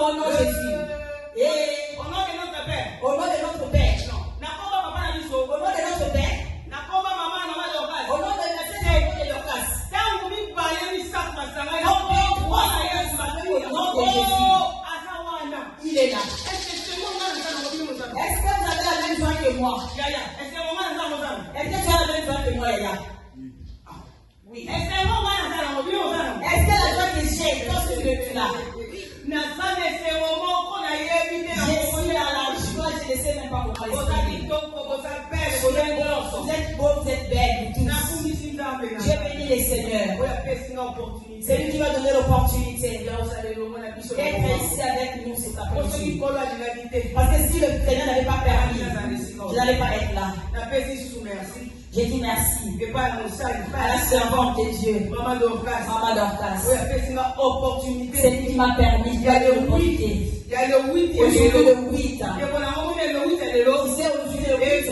au nom de Jésus. Et au nom de notre Père. Au nom de notre Père. Non. Nakomba papa na biso. Au nom de notre Père. Nakomba maman na mama Dorcas. Au nom de la Seigneur et de Dorcas. Tangu mibale ni sak masanga. Au nom de Jésus. Azawana. Il est là. Est-ce que c'est moi qui Est-ce que vous avez la même joie que moi? Yaya. Est-ce que maman na mama Est-ce que tu as la même joie que moi, Yaya? Oui. Est-ce que maman na mama Est-ce que la joie que j'ai lorsque je suis là? Je suis à la joie, je ne sais même pas comment l'exprimer. Vous êtes beau, vous êtes belle, vous tous. Dieu bénit les seigneurs. C'est lui qui va donner l'opportunité d'être ici avec nous cet après-midi. Parce que si le Seigneur n'avait pas permis, je n'allais pas être là. J'ai dit merci à la servante de Dieu, Maman Dorcas. C'est lui qui m'a permis de faire l'opportunité. Aujourd'hui le 8. Tu sais, aujourd'hui le 8. Ça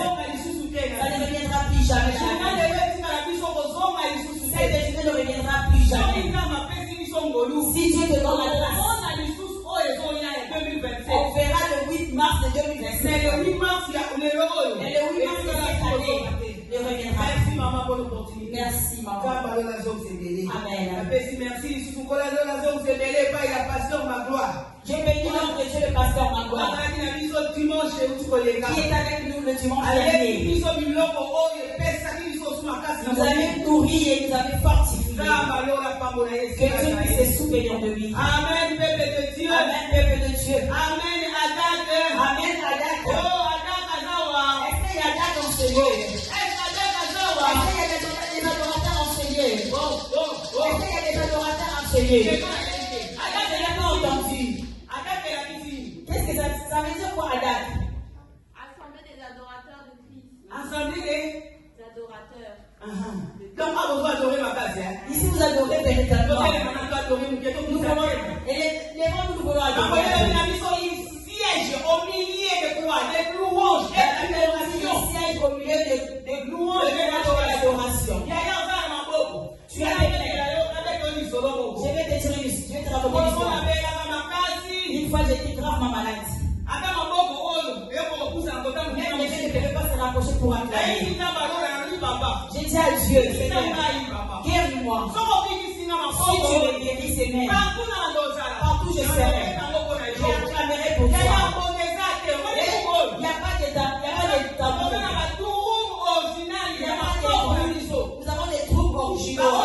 ne reviendra plus jamais. Ça ne reviendra plus jamais. Si Dieu te donne la grâce, on verra le 8 mars de 2025. Mais le 8 mars de cette année ne reviendra. Merci maman pour l'opportunité. Merci maman. Amen. Je bénis l'homme de Dieu, le pasteur Magloire, qui est avec nous le dimanche dernier. Nous avons nourri et nous avons fortifié. Que Dieu puisse se souvenir de lui. Amen, peuple de Dieu. Amen, peuple de Dieu. Amen, Adak. Amen, Adak. Oh, Adak Azawa. Est-ce qu'il y a Adak en ce lieu? Est-ce qu'Adak Azawa? Est-ce qu'il y a des adorateurs en ce lieu? Est-ce qu'il y a des adorateurs en ce lieu? Adak, je n'ai pas entendu. Adak est la cuisine. Qu'est-ce que ça veut dire quoi, Adak? Assemblée des adorateurs de Christ. Assemblée des adorateurs. Donc, on va adorer ma base. Ici, vous adorez véritablement. Nous voulons. Et les gens, nous voulons adorer. Il siège au milieu de quoi? Des louanges et d'adoration. Il siège au milieu des louanges et de l'adoration. Tu as des je vais te dire une histoire. Une fois, j'étais gravement malade. Même les gens ne pouvaient pas se rapprocher pour acclamer. J'ai dit à Dieu, Seigneur, guéris-moi. Si tu me guéris, Seigneur, partout je serai. Je acclamerai pour toi. Il n'y a pas de tabou. Nous avons des troupes originaux.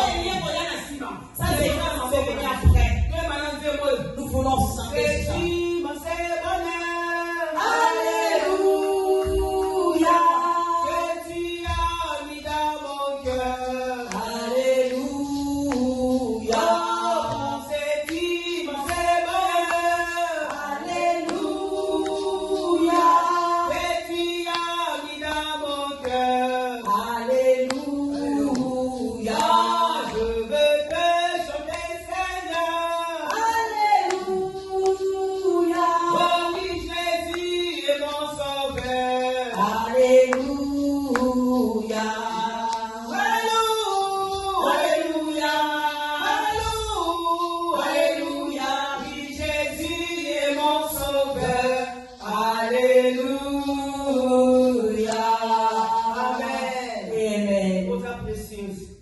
Ça, c'est quand on fait venir après. Nous voulons chanter ça.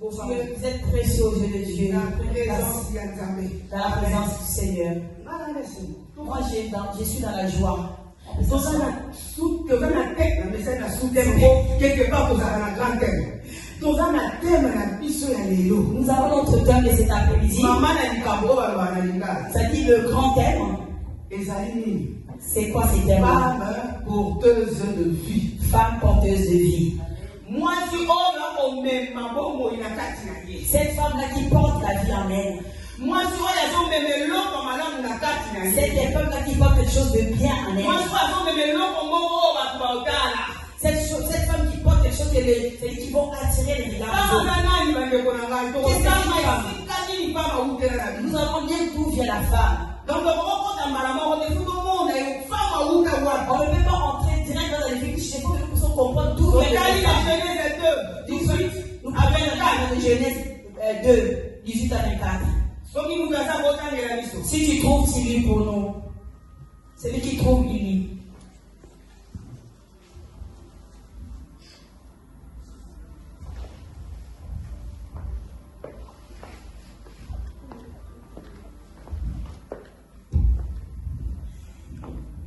Vous êtes précieux aux yeux de Dieu. Dans la présence du Seigneur. Moi, je suis dans la joie. Nous avons notre thème de cet après-midi. Ça dit le grand thème. C'est quoi ces thèmes? Femme porteuse de vie. Femme porteuse de vie. Cette femme-là qui porte la vie en elle. C'est des femmes-là qui portent quelque chose de bien en elle. Cette femme qui porte quelque chose qui vont attirer les regards. Nous avons bien d'où vient la femme. Donc, on ne peut pas entrer direct dans les fétiches. Il faut que nous comprenions d'où vient la femme. Nous appelons le Genèse 2, 18 à 24. Si tu trouves, tu lis pour nous. Celui qui trouve, il lit.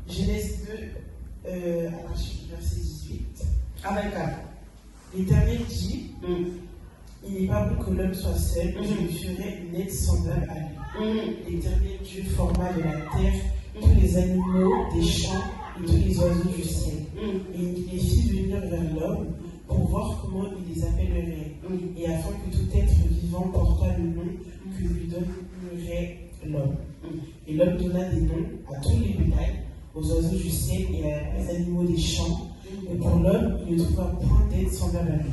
Genèse 2, verset 18 à 24. L'Éternel dit, il n'est pas bon que l'homme soit seul, je lui ferai une aide semblable à lui. L'Éternel Dieu forma de la terre tous les animaux des champs et tous les oiseaux du ciel. Et il les fit venir vers l'homme pour voir comment il les appellerait, et afin que tout être vivant portât le nom que lui donnerait l'homme. Et l'homme donna des noms à tous les bétails, aux oiseaux du ciel et aux animaux des champs, mais pour l'homme, il ne trouva point d'aide semblable à lui.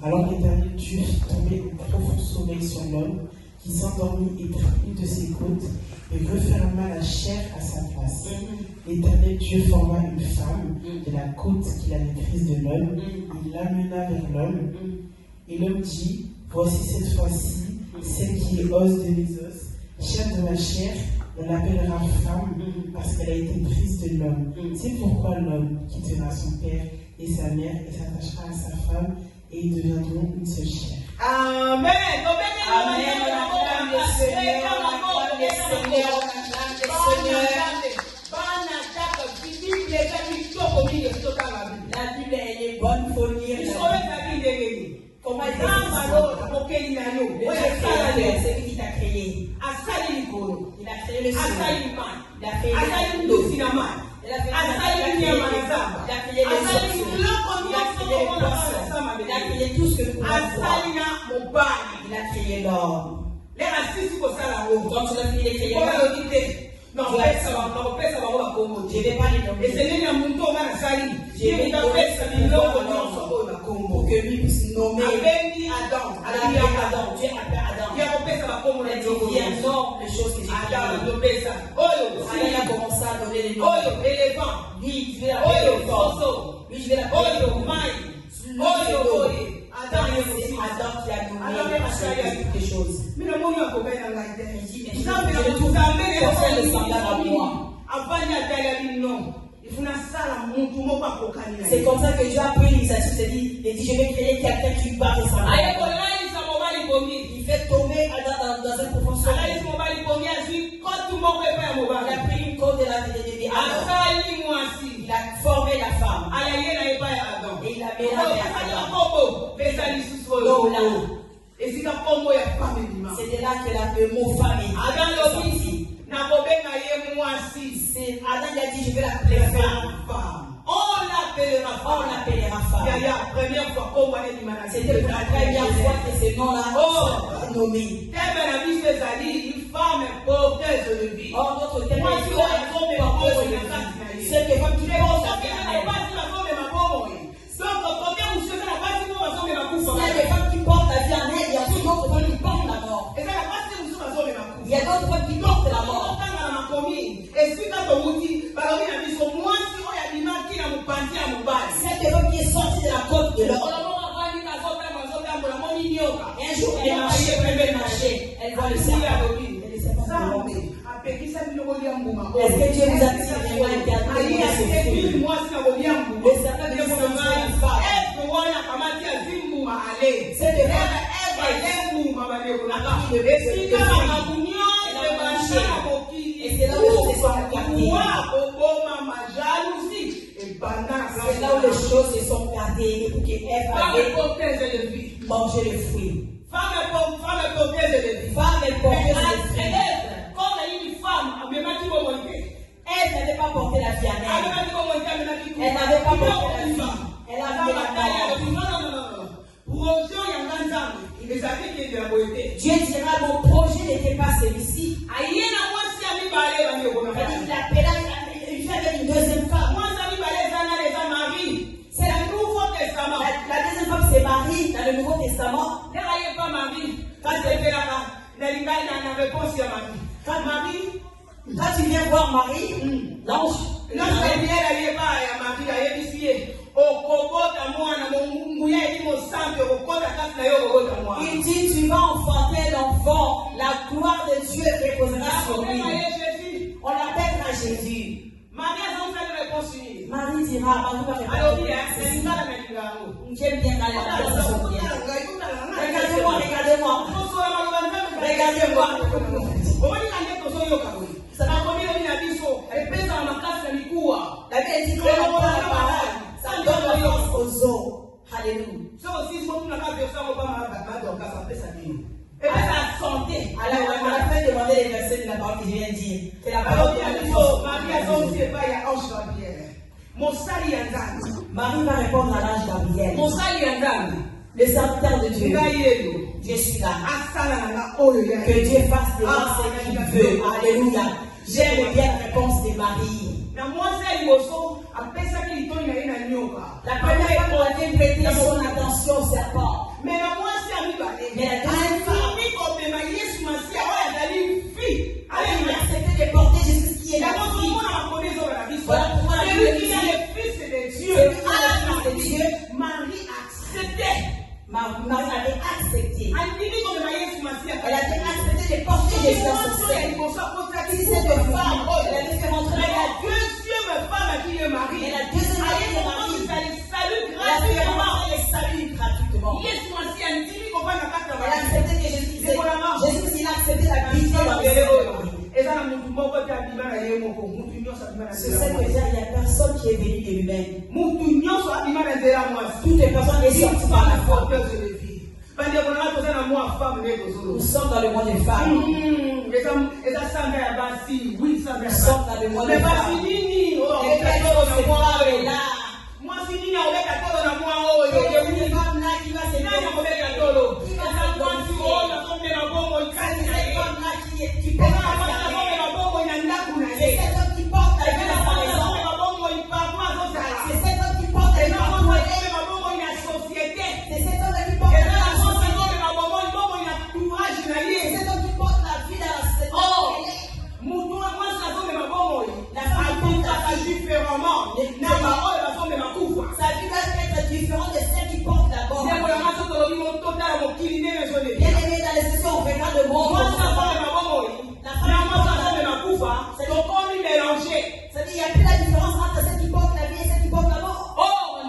Alors l'Éternel Dieu fit tomber un profond sommeil sur l'homme, qui s'endormit et prit une de ses côtes, et referma la chair à sa place. L'Éternel Dieu forma une femme de la côte qu'il avait prise de l'homme, il l'amena vers l'homme, et l'homme dit, voici cette fois-ci, celle qui est os de mes os, chair de ma chair, on l'appellera femme, parce qu'elle a été prise de l'homme. C'est pourquoi l'homme quittera son père et sa mère, et s'attachera à sa femme, et ils deviendront une seule chair. Amen. Amen. On acclame le Seigneur, on acclame le Seigneur, on acclame le Seigneur. La Bible, elle est bonne pour lire. Comment elle est c'est lui qui t'a créé. Il a créé le ciel. Il a créé l'eau. Il a créé les oiseaux. Il a créé tout ce que nous pouvons voir. Il a créé l'homme. Quand tu l'as fini de créer l'homme, non, je ne vais pas les nommer. Je vais pour que lui puisse nommer Adam. Dieu appelle Adam. Il y a énorme de choses que j'ai créées. Adam a commencé à donner les noms. Lui, je vais l'appeler Adam, c'est Adam qui a nommé toutes les choses. Je le trouve pour faire le semblable à moi. C'est comme ça que Dieu a pris l'initiative, il dit je vais créer quelqu'un qui va ressembler. Il fait tomber Adam dans un profond sommeil. Il a pris une côte de la vie Adam. Il a formé la femme. Et il a mis la c'était là que le mot femme est sorti. C'est Adam qui a dit je vais l'appeler femme. On l'appellera femme. C'était pour la première fois que ce nom-là est nommé. Or, notre thème est porteuse de vie. C'est que quand tu portes la vie, il y a des femmes qui portent la vie en elle, il y a d'autres femmes qui portent la mort. Il y a d'autres femmes qui portent la mort. Cette femme qui est sortie de la côte de l'homme. Et un jour, elle marchait. Elle voit le serpent. Est-ce que Dieu vous a tiré loin et gardé de ce fruit? Le serpent dit c'est une femme. Cette et c'est là où les choses se sont gardées. C'est là où les choses se sont gardées pour qu'elle avait mangé le fruit. Femme est porteuse de vie. Elle n'avait pas porté la vie à elle. Elle n'avait pas porté la vie. Elle avait la mort. Dieu dira mon projet n'était pas celui-ci. Il appela, il fait une deuxième femme. C'est le Nouveau Testament. La deuxième femme c'est Marie dans le Nouveau Testament. Quand tu viens voir Marie, l'ange. Il dit tu vas enfanter l'enfant, la gloire de Dieu reposera sur lui. On l'appellera Jésus. Marie dira, Marie va Alors, répondre. c'est une balle avec le J'aime bien la Regardez-moi, regardez-moi. Regardez-moi. La Bible dit qu'on n'a pas la parole. Ça donne la force aux autres. Alléluia. Alors, on a fait demander les versets de la parole que je viens de dire. C'est la parole de Marie va répondre à l'ange Gabriel. Le serviteur de Dieu. Je suis là. Que Dieu fasse de moi ce qu'il veut. Alléluia. J'aime bien la réponse de Marie. La première fois qu'on a prêté son attention au serpent. Mais la deuxième fois, elle a accepté de porter Jésus qui est la fille. Voilà pourquoi la Bible dit c'est à la fille de Dieu. Marie acceptait. Marie avait accepté. Elle avait accepté de porter Jésus dans son sein. Si cette femme, elle avait fait rentrer la deuxième femme à qui est Marie. Et la deuxième femme qui est Marie. Elle a fait rentrer les saluts gratuitement. Elle a accepté que Jésus disait. Jésus, il a accepté la vie dans les Marie. Je sais que il n'y a personne qui est venu de lui-même. Toutes les personnes sont sorties par la foi. Nous sommes dans le mois des femmes. Nous sommes dans le mois des femmes. Les personnes se croient là. Il y a une femme là qui va se faire. Qui va qui porte c'est cet homme qui porte la vie dans sa maison. C'est cet homme qui porte la vie dans sa maison. C'est cet homme qui porte la vie dans la société. C'est cet homme qui porte la vie dans la société. La femme porte la vie différemment. Sa vie va être différente de celle qui porte d'abord. Bien aimé dans les sessions, on regarde le monde. C'est-à-dire qu'il n'y a plus la différence entre celle qui porte la vie et celle qui porte la mort. Or,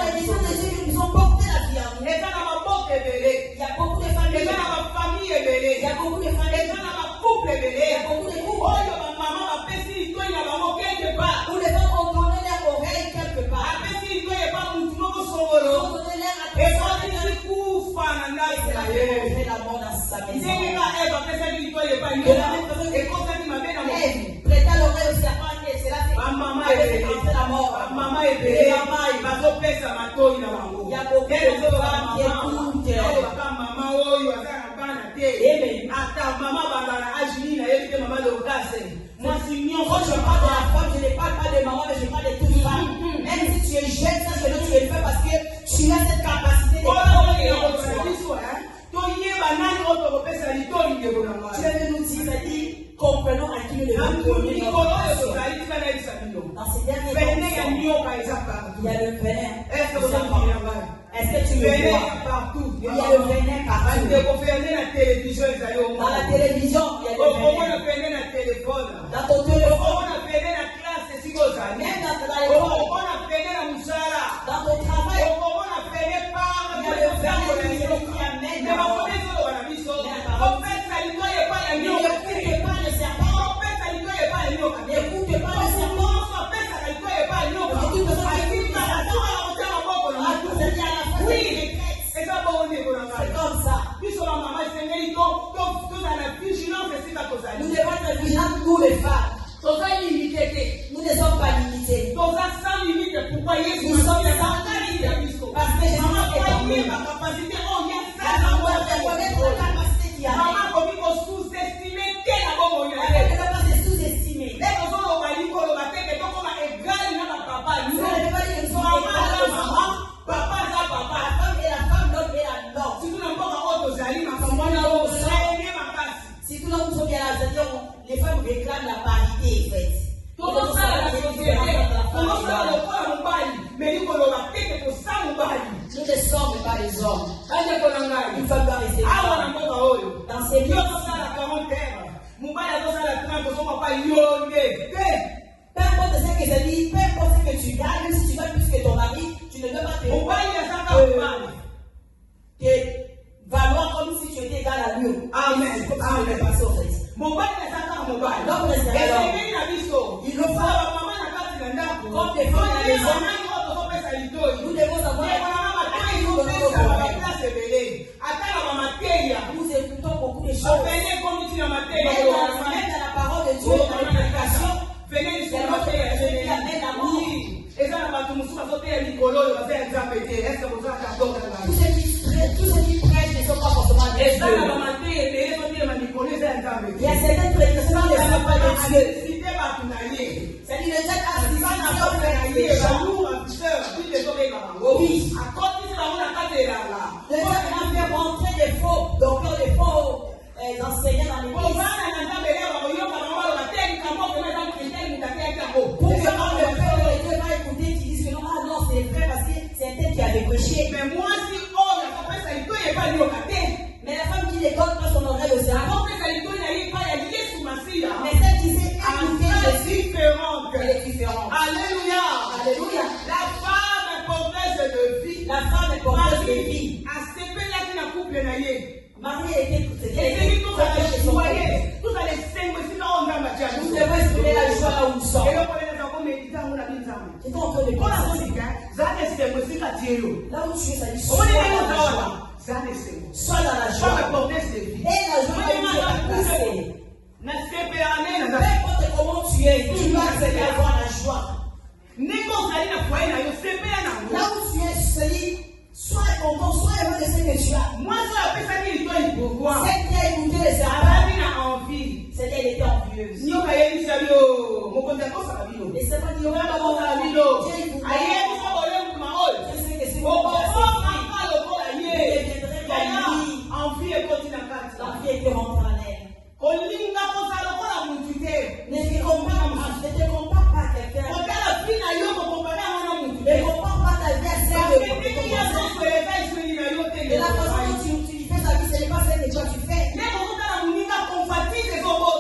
les disciples de Jésus nous ont porté la vie en nous. Il y a beaucoup de familles. Il y a beaucoup de familles. Il y a beaucoup de couples. Où les femmes ont donné leur oreille quelque part. Ont donné leur attention. Et la mort dans sa maison. De la même façon que Ève prêta l'oreille au serpent, c'est là que elle fait la mort. Et il y a beaucoup de femmes qui écoutent. Quand je parle de la femme, je ne parle pas de maman, mais je parle de toute femme. Même si tu es jeune, ça que tu le fais parce que tu as cette capacité de parler. Tu veux nous dire, c'est-à-dire, comprenons à qui nous devons donner notre attention. Dans ces derniers temps, il y a le venin. Est-ce que tu le vois? Il y a le venin partout. Dans la télévision, il y a le venin. Dans ton téléphone, même dans l'école, dans ton travail, il y a le venin qui amène la mort. N'écoute pas le serpent. N'écoute pas le serpent. C'est comme ça. Nous devons être vigilants, nous les femmes. Peu importe ce que ça dit, peu importe ce que tu gagnes, même si tu gagnes plus que ton mari, tu ne peux pas te valoir comme si tu étais égal à lui. Amen. Tu peux passer au fait. Il le faut. Comme des femmes à la maison, nous devons savoir. Nous écoutons beaucoup de choses. Même dans la parole de Dieu, dans la prédication, tous ceux qui prêchent ne sont pas forcément des dieux. Il y a certaines prédications qui ne sont pas de Dieu. C'est-à-dire le diable a dit oui. Le diable a fait rentrer des faux docteurs, des faux enseignants dans l'église. Pour que quand le peuple de Dieu va écouter, qui disent que non, ah non, c'est vrai parce que c'est elle qui avait prêché. Mais la femme qui n'écoute pas son oreille au cerveau, mais celle qui sait écouter Jésus, elle est différente. Alléluia. Alléluia. La femme est porteuse de vie. La femme est porteuse de vie. Marie était Vous allez nous devons exprimer la joie là où nous sommes. J'étais en train de penser. Là où tu es, ça dit sois dans la joie. Sois dans la joie. Et la joie que Dieu va placer. Peu importe comment tu es, tu vas accepter avoir la joie. Là où tu es, sois content, sois heureux de ce que tu as. Celle qui a écouté les serments, c'est qu'elle était envieuse. Et c'est pas dire, je sais que c'est bon. L'envie était rentrée en elle. Ne te compare pas à quelqu'un. Ne compare pas ta vie à celle de et la façon dont tu fais ta vie, ce n'est pas celle que toi tu fais.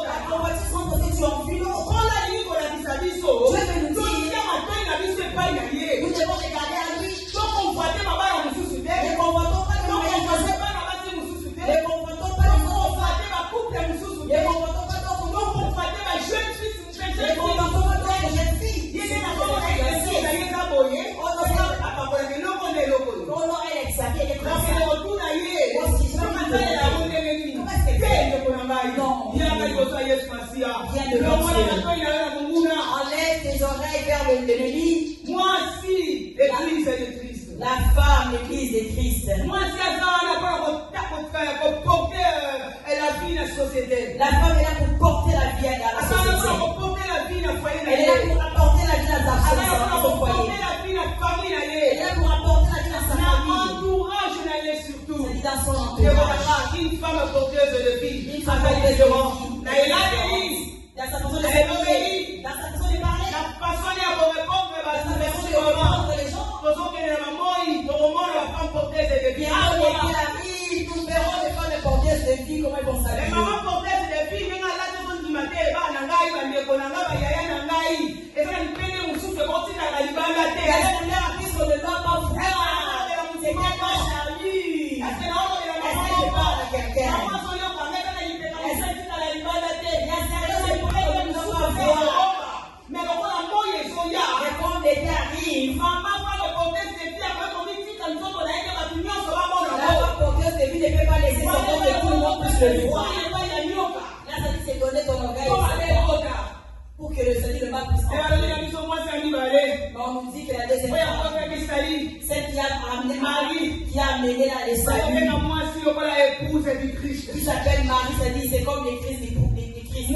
La compatissement parce que tu enfuis l'autre. Dieu veut nous dire, nous devons regarder à lui. Ne convoitons pas les enlève tes oreilles vers l'ennemi. La femme, l'église de Christ. La femme est là pour porter la vie à la société. Elle est là pour apporter la vie à son foyer. Elle est là pour apporter la vie à sa famille. C'est dans son entourage. Une femme porteuse de vie. Une femme porteuse de vie. Dans sa façon de parler. Dans sa façon de parler. La façon de répondre Dans sa façon de répondre les gens. Bien, on est la vie. Nous verrons les femmes porteuses de vie, comment elles vont s'habiller. On ne doit pas voir. C'est tellement jaloux. Est-ce que je parle à quelqu'un? Est-ce que tu as la libane? Il y a certaines choses que nous ne doit pas voir. Mais quand l'été arrive, la femme porteuse de vie ne peut pas laisser son corps que tout le monde puisse le voir. Là, ça dit c'est donner ton orgueil pour que le Seigneur ne va plus entrer. On nous dit que la deuxième femme, celle qui a amené Marie, qui a amené là les saluts, qui s'appelle Marie, ça dit c'est comme les Christ, les Christ.